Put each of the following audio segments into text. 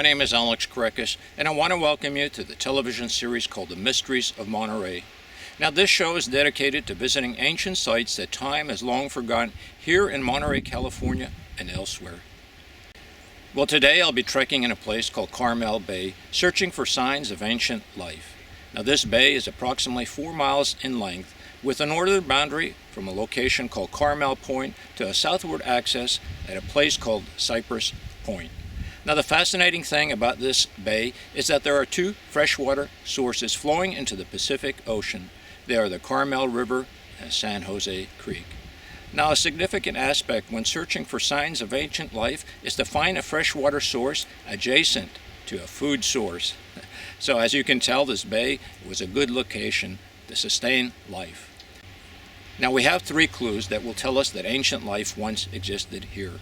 My name is Alex Krekus, and I want to welcome you to the television series called The Mysteries of Monterey. Now, this show is dedicated to visiting ancient sites that time has long forgotten here in Monterey, California, and elsewhere. Well, today I'll be trekking in a place called Carmel Bay, searching for signs of ancient life. Now, this bay is approximately 4 miles in length, with a northern boundary from a location called Carmel Point to a southward access at a place called Cypress Point. Now, the fascinating thing about this bay is that there are two freshwater sources flowing into the Pacific Ocean. They are the Carmel River and San Jose Creek. Now, a significant aspect when searching for signs of ancient life is to find a freshwater source adjacent to a food source. So as you can tell, this bay was a good location to sustain life. Now, we have 3 clues that will tell us that ancient life once existed here.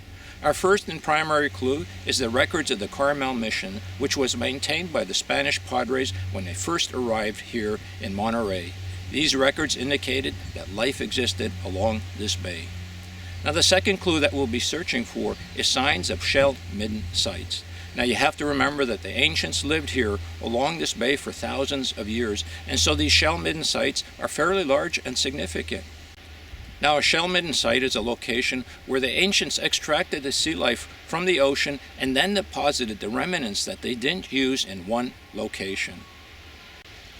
Our first and primary clue is the records of the Carmel Mission, which was maintained by the Spanish Padres when they first arrived here in Monterey. These records indicated that life existed along this bay. Now, the second clue that we'll be searching for is signs of shelled midden sites. Now, you have to remember that the ancients lived here along this bay for thousands of years, and so these shell midden sites are fairly large and significant. Now, a shell midden site is a location where the ancients extracted the sea life from the ocean and then deposited the remnants that they didn't use in one location.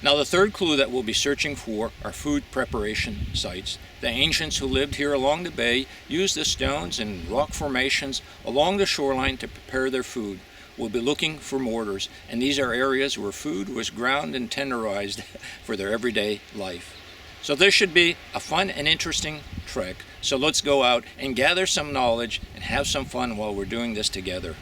Now, the third clue that we'll be searching for are food preparation sites. The ancients who lived here along the bay used the stones and rock formations along the shoreline to prepare their food. We'll be looking for mortars, and these are areas where food was ground and tenderized for their everyday life. So this should be a fun and interesting trek. So let's go out and gather some knowledge and have some fun while we're doing this together.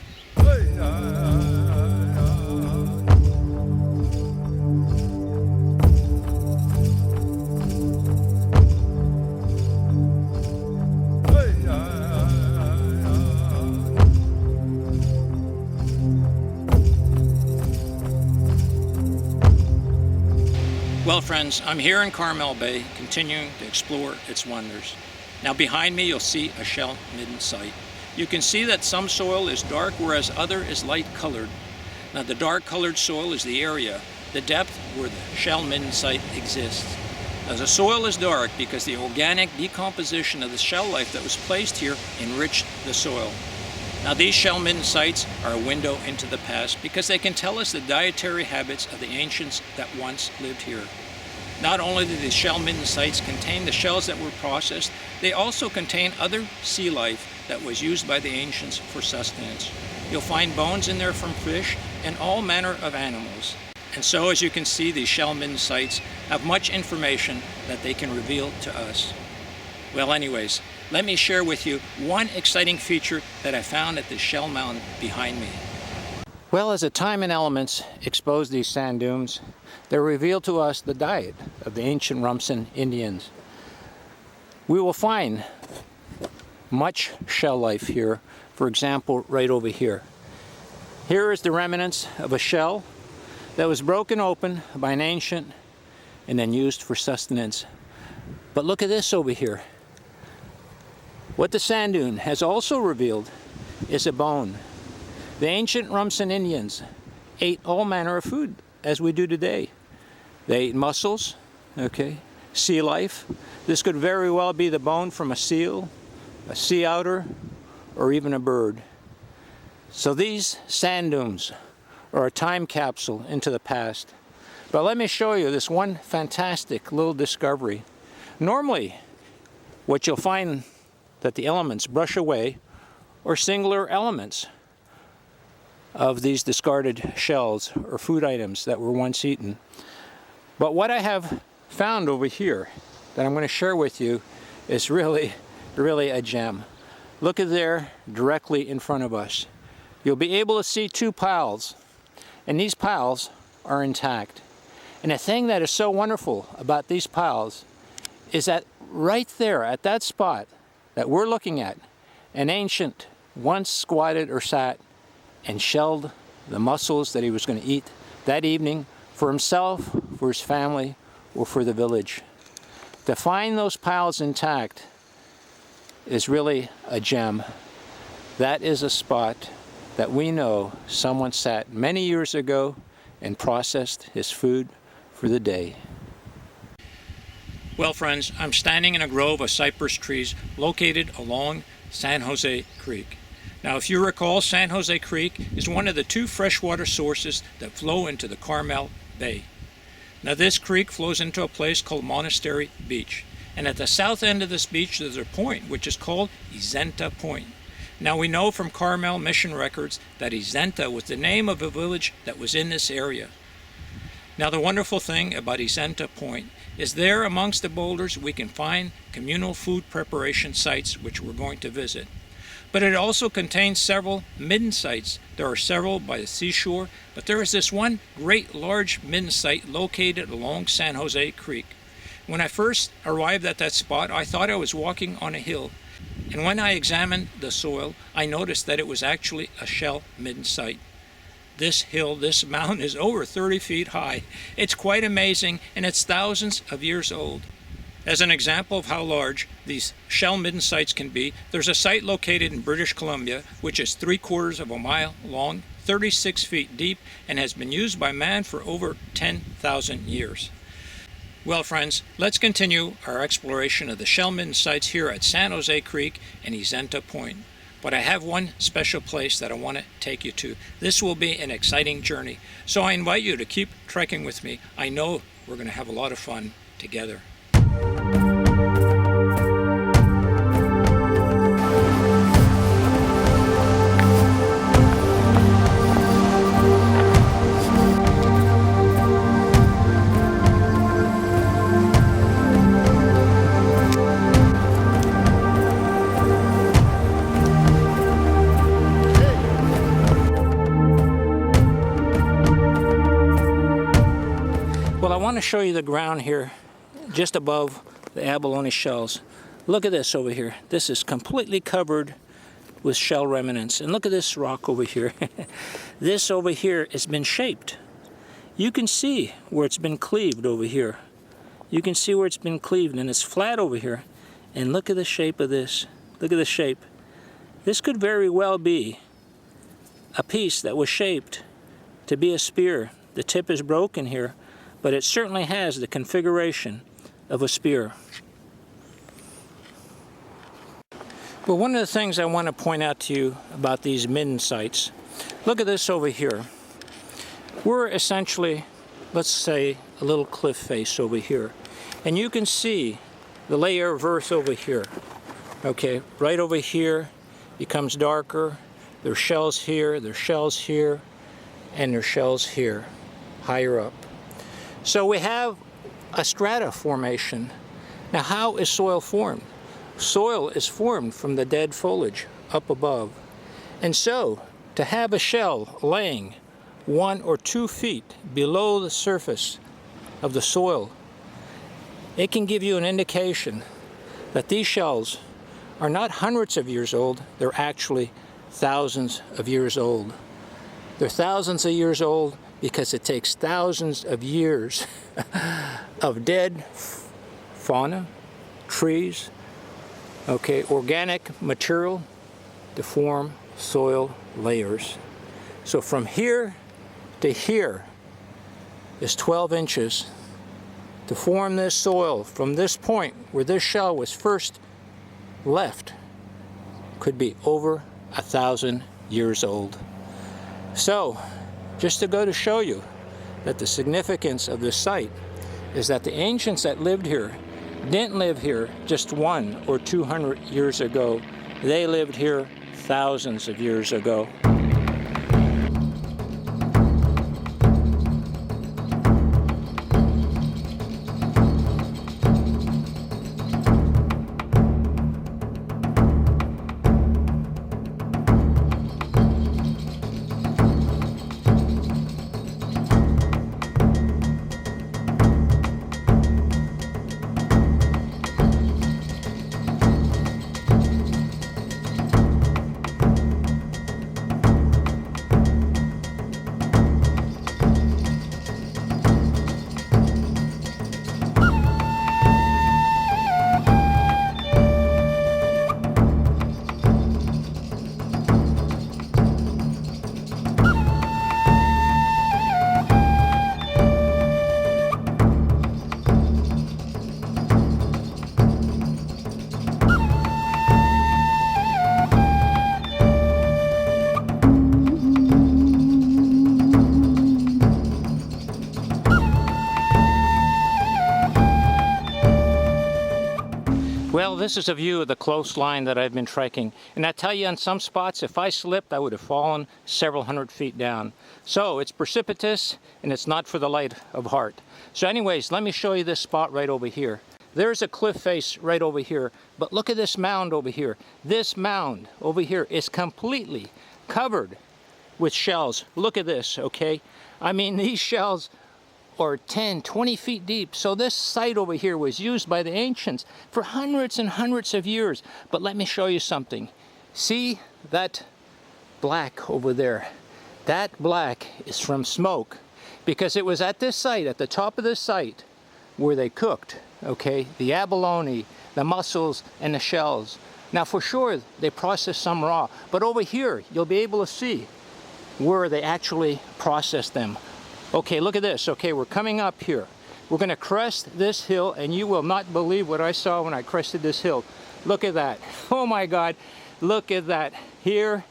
Well, friends, I'm here in Carmel Bay, continuing to explore its wonders. Now, behind me, you'll see a shell midden site. You can see that some soil is dark, whereas other is light colored. Now, the dark colored soil is the area, the depth where the shell midden site exists. Now, the soil is dark because the organic decomposition of the shell life that was placed here enriched the soil. Now, these shell midden sites are a window into the past because they can tell us the dietary habits of the ancients that once lived here. Not only do the shell midden sites contain the shells that were processed, they also contain other sea life that was used by the ancients for sustenance. You'll find bones in there from fish and all manner of animals. And so, as you can see, these shell midden sites have much information that they can reveal to us. Well, anyways, let me share with you one exciting feature that I found at this shell mound behind me. Well, as the time and elements expose these sand dunes, they reveal to us the diet of the ancient Rumsen Indians. We will find much shell life here. For example, right over here. Here is the remnants of a shell that was broken open by an ancient and then used for sustenance. But look at this over here. What the sand dune has also revealed is a bone. The ancient Rumsen Indians ate all manner of food as we do today. They ate mussels, sea life. This could very well be the bone from a seal, a sea otter, or even a bird. So these sand dunes are a time capsule into the past. But let me show you this one fantastic little discovery. Normally, what you'll find that the elements brush away are singular elements of these discarded shells or food items that were once eaten. But what I have found over here that I'm going to share with you is really a gem. Look at there, directly in front of us. You'll be able to see 2 piles, and these piles are intact. And the thing that is so wonderful about these piles is that right there at that spot that we're looking at, an ancient once squatted or sat and shelled the mussels that he was going to eat that evening for himself, for his family, or for the village. To find those piles intact is really a gem. That is a spot that we know someone sat many years ago and processed his food for the day. Well, friends, I'm standing in a grove of cypress trees located along San Jose Creek. Now, if you recall, San Jose Creek is one of the two freshwater sources that flow into the Carmel Bay. Now, this creek flows into a place called Monastery Beach. And at the south end of this beach, there's a point which is called Izenta Point. Now, we know from Carmel mission records that Izenta was the name of a village that was in this area. Now, the wonderful thing about Izenta Point is there amongst the boulders we can find communal food preparation sites which we're going to visit. But it also contains several midden sites. There are several by the seashore, but there is this one great large midden site located along San Jose Creek. When I first arrived at that spot, I thought I was walking on a hill. And when I examined the soil, I noticed that it was actually a shell midden site. This hill, this mountain is over 30 feet high. It's quite amazing, and it's thousands of years old. As an example of how large these shell midden sites can be, there's a site located in British Columbia, which is 3/4 of a mile long, 36 feet deep, and has been used by man for over 10,000 years. Well, friends, let's continue our exploration of the shell midden sites here at San Jose Creek and Izenta Point. But I have one special place that I want to take you to. This will be an exciting journey, so I invite you to keep trekking with me. I know we're going to have a lot of fun together. Well, I want to show you the ground here just above the abalone shells. Look at this over here. This is completely covered with shell remnants. And look at this rock over here. This over here has been shaped. You can see where it's been cleaved over here. You can see where it's been cleaved, and it's flat over here. And look at the shape of this. Look at the shape. This could very well be a piece that was shaped to be a spear. The tip is broken here, but it certainly has the configuration of a spear. But one of the things I want to point out to you about these midden sites, look at this over here. We're essentially, let's say, a little cliff face over here. And you can see the layer of earth over here. Okay, right over here becomes darker. There's shells here, there's shells here, and there's shells here, higher up. So we have a strata formation. Now, how is soil formed? Soil is formed from the dead foliage up above. And so, to have a shell laying 1 or 2 feet below the surface of the soil, it can give you an indication that these shells are not hundreds of years old, they're actually thousands of years old. They're thousands of years old because it takes thousands of years of dead fauna, trees, okay, organic material to form soil layers. So from here to here is 12 inches. To form this soil from this point where this shell was first left could be over 1,000 years old. So, just to go to show you that the significance of this site is that the ancients that lived here didn't live here just 100 or 200 years ago. They lived here thousands of years ago. Well, this is a view of the close line that I've been trekking. And I tell you, on some spots, if I slipped, I would have fallen several hundred feet down. So it's precipitous, and it's not for the light of heart. So anyways, let me show you this spot right over here. There's a cliff face right over here, but look at this mound over here. This mound over here is completely covered with shells. Look at this, okay? I mean, these shells are 10, 20 feet deep. So this site over here was used by the ancients for hundreds and hundreds of years. But let me show you something. See that black over there? That black is from smoke, because it was at this site, at the top of this site, where they cooked, okay, the abalone, the mussels, and the shells. Now for sure, they processed some raw, but over here, you'll be able to see where they actually processed them. Okay, look at this. Okay, we're coming up here. We're going to crest this hill, and you will not believe what I saw when I crested this hill. Look at that. Oh my God, look at that. Here,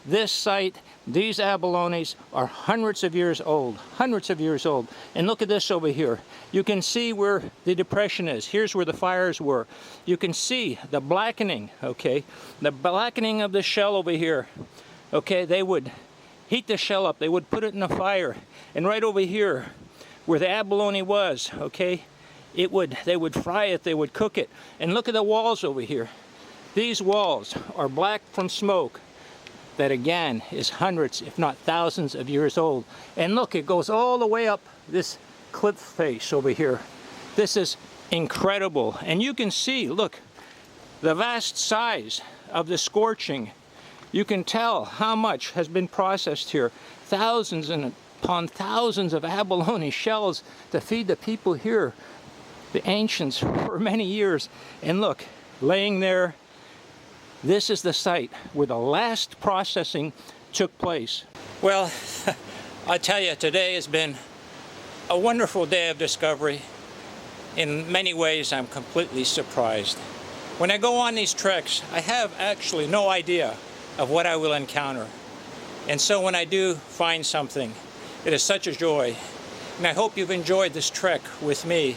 this site, these abalones are hundreds of years old. Hundreds of years old. And look at this over here. You can see where the depression is. Here's where the fires were. You can see the blackening, okay? The blackening of the shell over here. Okay, they would heat the shell up, they would put it in a fire, and right over here where the abalone was, okay, they would fry it, they would cook it. And look at the walls over here. These walls are black from smoke that again is hundreds if not thousands of years old. And look, it goes all the way up this cliff face over here. This is incredible. And you can see, look, the vast size of the scorching. You can tell how much has been processed here. Thousands and upon thousands of abalone shells to feed the people here, the ancients, for many years. And look, laying there, this is the site where the last processing took place. Well, I tell you, today has been a wonderful day of discovery. In many ways, I'm completely surprised. When I go on these treks, I have actually no idea of what I will encounter. And so when I do find something, it is such a joy. And I hope you've enjoyed this trek with me.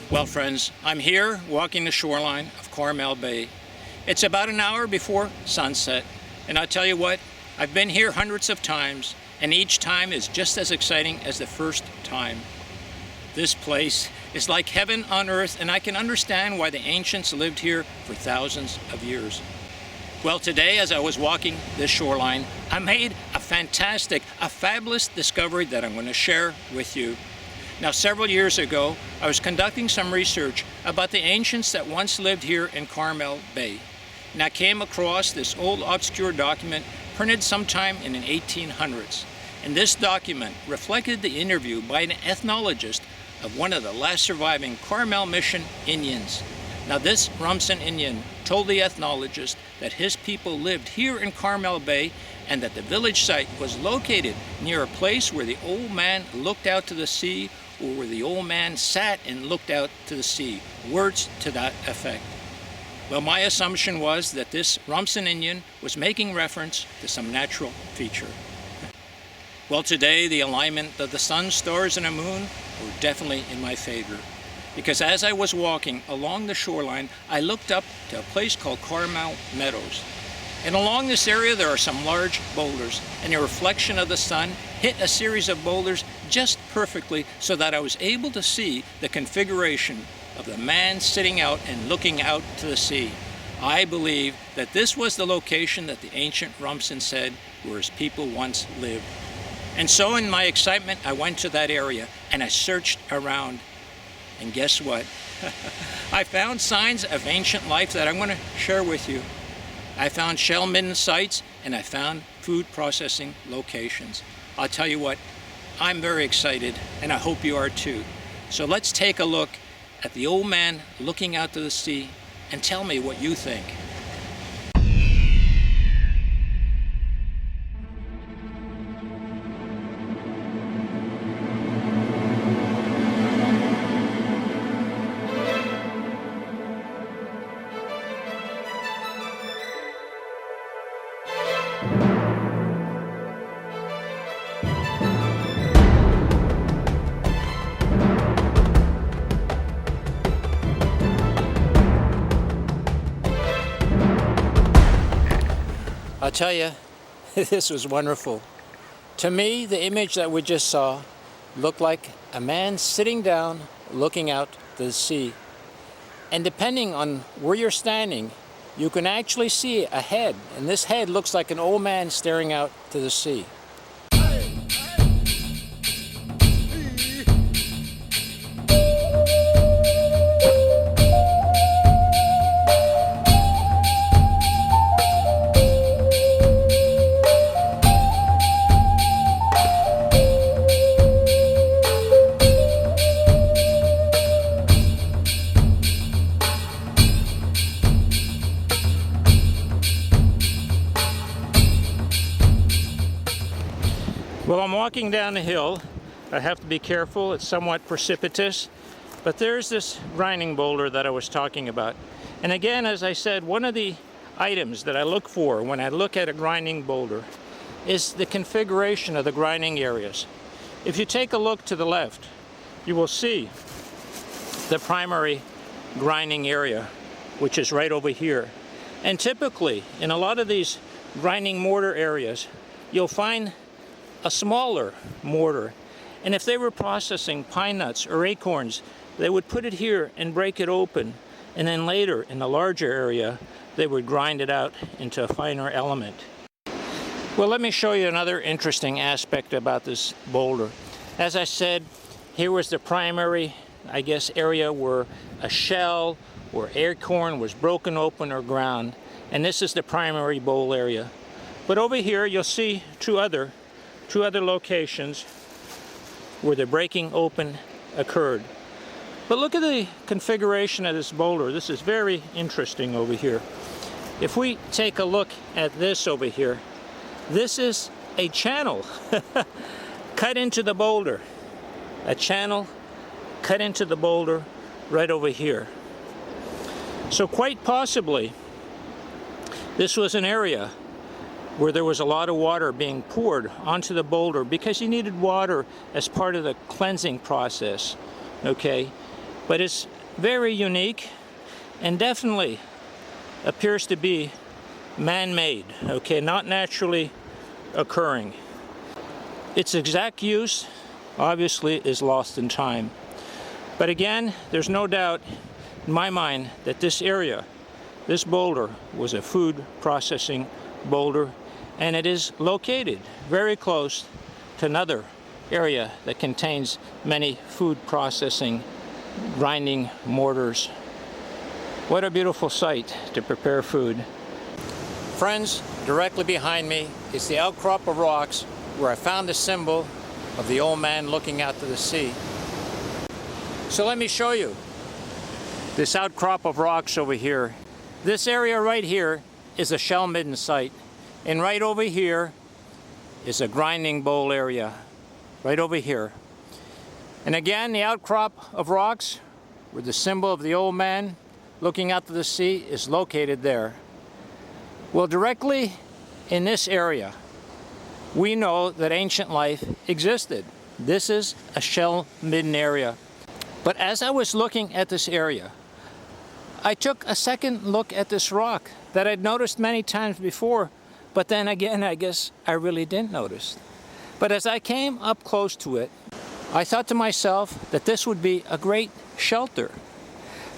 Well, friends, I'm here walking the shoreline of Carmel Bay. It's about an hour before sunset, and I tell you what, I've been here hundreds of times, and each time is just as exciting as the first time. This place is like heaven on earth, and I can understand why the ancients lived here for thousands of years. Well, today, as I was walking this shoreline, I made a fabulous discovery that I'm going to share with you. Now, several years ago, I was conducting some research about the ancients that once lived here in Carmel Bay. And I came across this old obscure document printed sometime in the 1800s. And this document reflected the interview by an ethnologist of one of the last surviving Carmel Mission Indians. Now, this Rumsen Indian told the ethnologist that his people lived here in Carmel Bay and that the village site was located near a place where the old man looked out to the sea, or where the old man sat and looked out to the sea. Words to that effect. Well, my assumption was that this Rumsen Indian was making reference to some natural feature. Well, today the alignment of the sun, stars, and the moon were definitely in my favor. Because as I was walking along the shoreline, I looked up to a place called Carmel Meadows. And along this area there are some large boulders, and the reflection of the sun hit a series of boulders just perfectly so that I was able to see the configuration of the man sitting out and looking out to the sea. I believe that this was the location that the ancient Rumsen said where his people once lived. And so in my excitement, I went to that area and I searched around. And guess what? I found signs of ancient life that I'm going to share with you. I found shell midden sites, and I found food processing locations. I'll tell you what, I'm very excited, and I hope you are too. So let's take a look at the old man looking out to the sea and tell me what you think. I'll tell you, this was wonderful. To me, the image that we just saw looked like a man sitting down looking out to the sea. And depending on where you're standing, you can actually see a head, and this head looks like an old man staring out to the sea. Well, I'm walking down the hill. I have to be careful, it's somewhat precipitous, but there's this grinding boulder that I was talking about. And again, as I said, one of the items that I look for when I look at a grinding boulder is the configuration of the grinding areas. If you take a look to the left, you will see the primary grinding area, which is right over here. And typically, in a lot of these grinding mortar areas, you'll find a smaller mortar, and if they were processing pine nuts or acorns, they would put it here and break it open, and then later in the larger area they would grind it out into a finer element. Well, let me show you another interesting aspect about this boulder. As I said, here was the primary, I guess, area where a shell or acorn was broken open or ground, and this is the primary bowl area. But over here you'll see two other locations where the breaking open occurred. But look at the configuration of this boulder. This is very interesting over here. If we take a look at this over here, this is a channel cut into the boulder. A channel cut into the boulder right over here. So quite possibly, this was an area where there was a lot of water being poured onto the boulder because you needed water as part of the cleansing process, okay? But it's very unique and definitely appears to be man-made, okay, not naturally occurring. Its exact use, obviously, is lost in time. But again, there's no doubt in my mind that this area, this boulder, was a food processing boulder, and it is located very close to another area that contains many food processing grinding mortars. What a beautiful site to prepare food. Friends, directly behind me is the outcrop of rocks where I found the symbol of the old man looking out to the sea. So let me show you this outcrop of rocks over here. This area right here is a shell midden site. And right over here is a grinding bowl area, right over here. And again, the outcrop of rocks, where the symbol of the old man looking out to the sea is located there. Well, directly in this area, we know that ancient life existed. This is a shell midden area. But as I was looking at this area, I took a second look at this rock that I'd noticed many times before, but then again, I guess I really didn't notice. But as I came up close to it, I thought to myself that this would be a great shelter.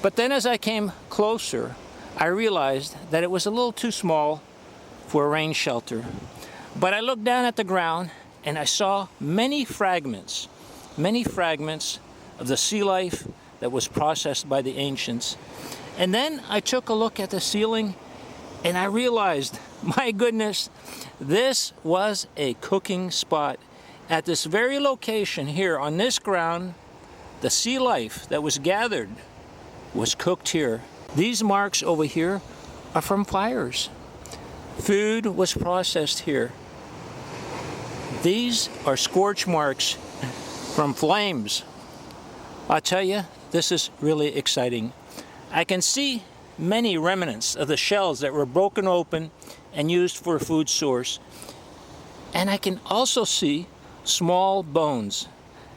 But then as I came closer, I realized that it was a little too small for a rain shelter. But I looked down at the ground and I saw many fragments of the sea life that was processed by the ancients. And then I took a look at the ceiling And I realized, my goodness, this was a cooking spot. At this very location here on this ground, the sea life that was gathered was cooked here. These marks over here are from fires. Food was processed here. These are scorch marks from flames. I'll tell you, this is really exciting. I can see many remnants of the shells that were broken open and used for a food source. And I can also see small bones.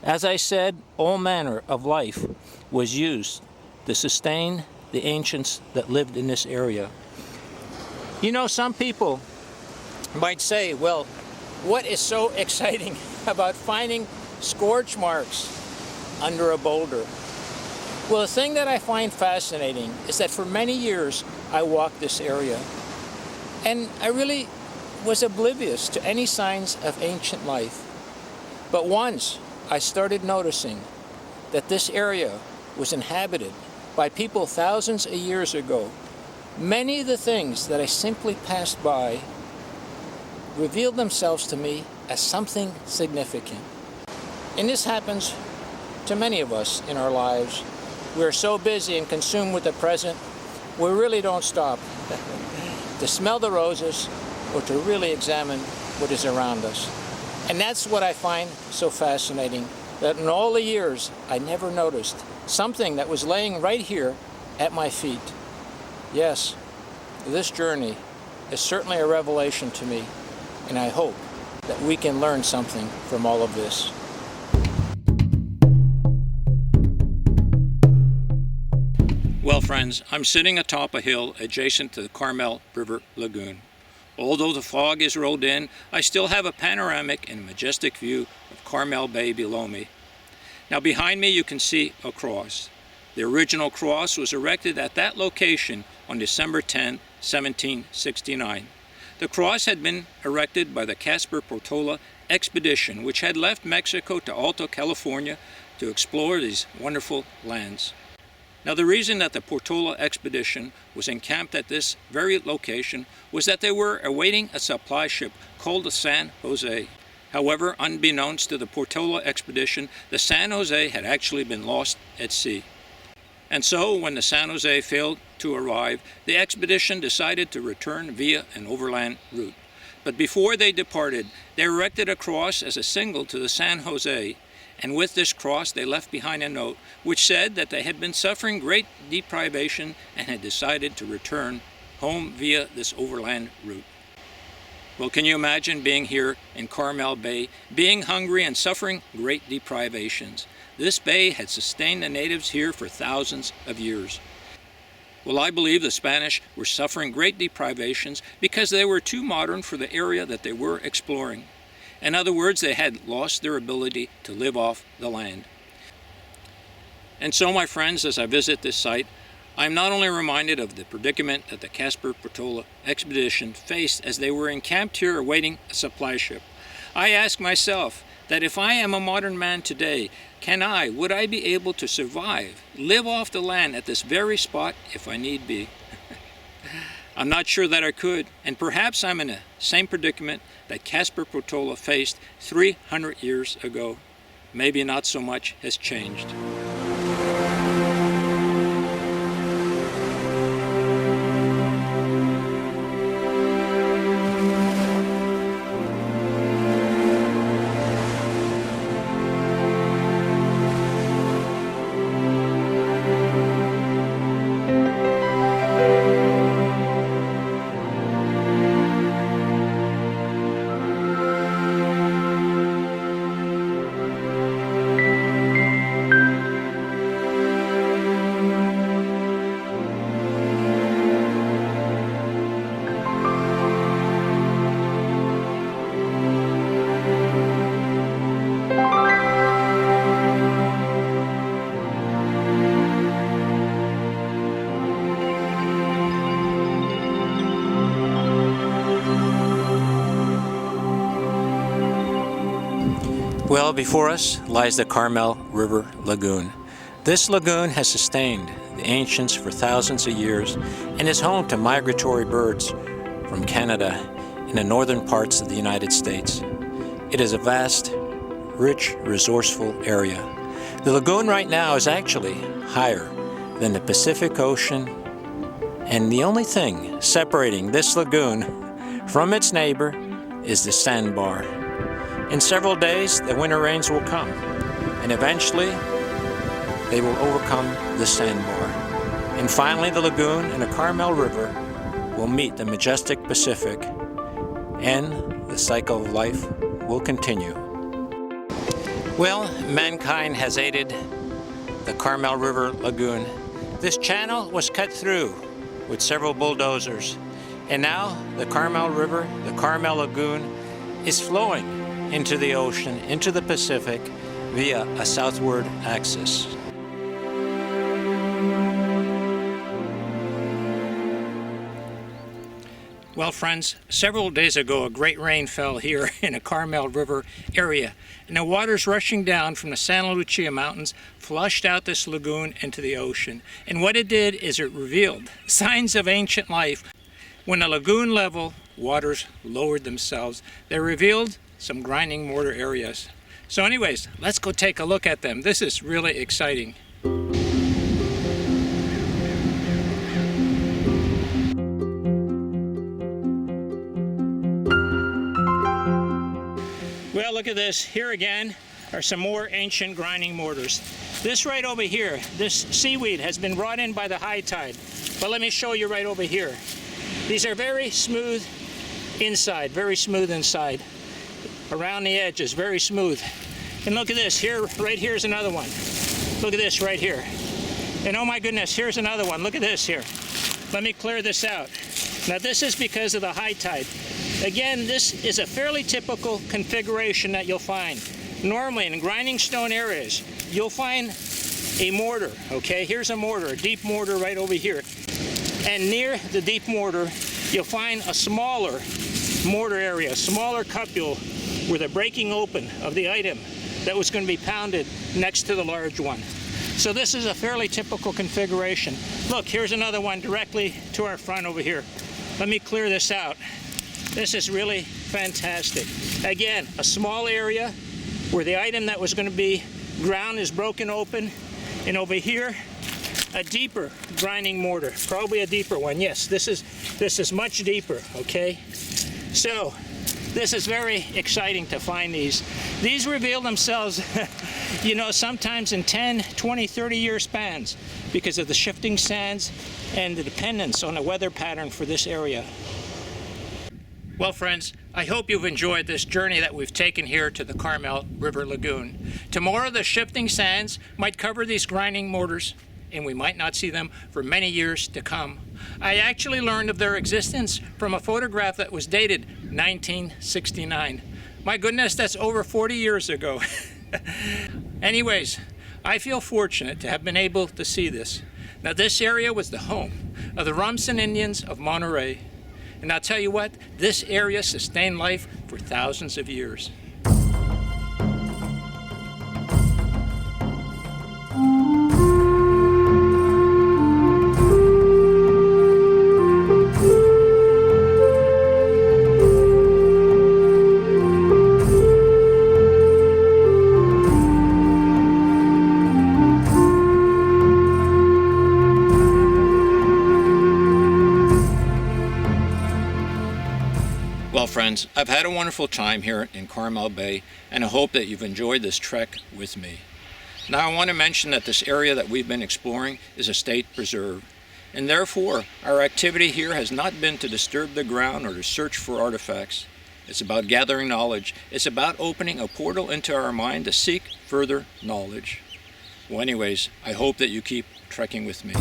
As I said, all manner of life was used to sustain the ancients that lived in this area. You know, some people might say, well, what is so exciting about finding scorch marks under a boulder? Well, the thing that I find fascinating is that for many years I walked this area, and I really was oblivious to any signs of ancient life. But once I started noticing that this area was inhabited by people thousands of years ago, many of the things that I simply passed by revealed themselves to me as something significant. And this happens to many of us in our lives. We're so busy and consumed with the present, we really don't stop to smell the roses or to really examine what is around us. And that's what I find so fascinating, that in all the years I never noticed something that was laying right here at my feet. Yes, this journey is certainly a revelation to me, and I hope that we can learn something from all of this. Well, friends, I'm sitting atop a hill adjacent to the Carmel River Lagoon. Although the fog is rolled in, I still have a panoramic and majestic view of Carmel Bay below me. Now behind me you can see a cross. The original cross was erected at that location on December 10, 1769. The cross had been erected by the Casper-Portola expedition, which had left Mexico to Alta California to explore these wonderful lands. Now the reason that the Portola expedition was encamped at this very location was that they were awaiting a supply ship called the San Jose. However, unbeknownst to the Portola expedition, the San Jose had actually been lost at sea. And so when the San Jose failed to arrive, the expedition decided to return via an overland route. But before they departed, they erected a cross as a signal to the San Jose. And with this cross they left behind a note which said that they had been suffering great deprivation and had decided to return home via this overland route. Well, can you imagine being here in Carmel Bay, being hungry and suffering great deprivations? This bay had sustained the natives here for thousands of years. Well, I believe the Spanish were suffering great deprivations because they were too modern for the area that they were exploring. In other words, they had lost their ability to live off the land. And so, my friends, as I visit this site, I'm not only reminded of the predicament that the Casper-Portola expedition faced as they were encamped here awaiting a supply ship. I ask myself that if I am a modern man today, would I be able to survive, live off the land at this very spot if I need be? I'm not sure that I could, and perhaps I'm in the same predicament that Casper-Portola faced 300 years ago. Maybe not so much has changed. Well, before us lies the Carmel River Lagoon. This lagoon has sustained the ancients for thousands of years and is home to migratory birds from Canada in the northern parts of the United States. It is a vast, rich, resourceful area. The lagoon right now is actually higher than the Pacific Ocean, and the only thing separating this lagoon from its neighbor is the sandbar. In several days, the winter rains will come, and eventually they will overcome the sandbar. And finally, the lagoon and the Carmel River will meet the majestic Pacific, and the cycle of life will continue. Well, mankind has aided the Carmel River Lagoon. This channel was cut through with several bulldozers, and now the Carmel River, the Carmel Lagoon, is flowing into the ocean, into the Pacific, via a southward axis. Well, friends, several days ago a great rain fell here in the Carmel River area, and the waters rushing down from the Santa Lucia Mountains flushed out this lagoon into the ocean. And what it did is it revealed signs of ancient life. When the lagoon level waters lowered themselves, they revealed some grinding mortar areas. So anyways, let's go take a look at them. This is really exciting. Well, look at this. Here again are some more ancient grinding mortars. This right over here, this seaweed has been brought in by the high tide. But let me show you right over here. These are very smooth inside, very smooth inside. Around the edges, very smooth. And look at this, here, right here's another one. Look at this right here. And oh my goodness, here's another one. Look at this here. Let me clear this out. Now this is because of the high tide. Again, this is a fairly typical configuration that you'll find. Normally in grinding stone areas, you'll find a mortar, okay? Here's a mortar, a deep mortar right over here. And near the deep mortar, you'll find a smaller mortar area, a smaller cupule where the breaking open of the item that was going to be pounded next to the large one. So this is a fairly typical configuration. Look, here's another one directly to our front over here. Let me clear this out. This is really fantastic. Again, a small area where the item that was going to be ground is broken open, and over here, a deeper grinding mortar, probably a deeper one. Yes, this is much deeper, okay? So, this is very exciting to find these. These reveal themselves, you know, sometimes in 10, 20, 30-year spans because of the shifting sands and the dependence on the weather pattern for this area. Well, friends, I hope you've enjoyed this journey that we've taken here to the Carmel River Lagoon. Tomorrow, the shifting sands might cover these grinding mortars, and we might not see them for many years to come. I actually learned of their existence from a photograph that was dated 1969. My goodness, that's over 40 years ago. Anyways, I feel fortunate to have been able to see this. Now, this area was the home of the Rumsens Indians of Monterey. And I'll tell you what, this area sustained life for thousands of years. Well, friends, I've had a wonderful time here in Carmel Bay, and I hope that you've enjoyed this trek with me. Now, I want to mention that this area that we've been exploring is a state preserve, and therefore our activity here has not been to disturb the ground or to search for artifacts. It's about gathering knowledge. It's about opening a portal into our mind to seek further knowledge. Well, anyways, I hope that you keep trekking with me.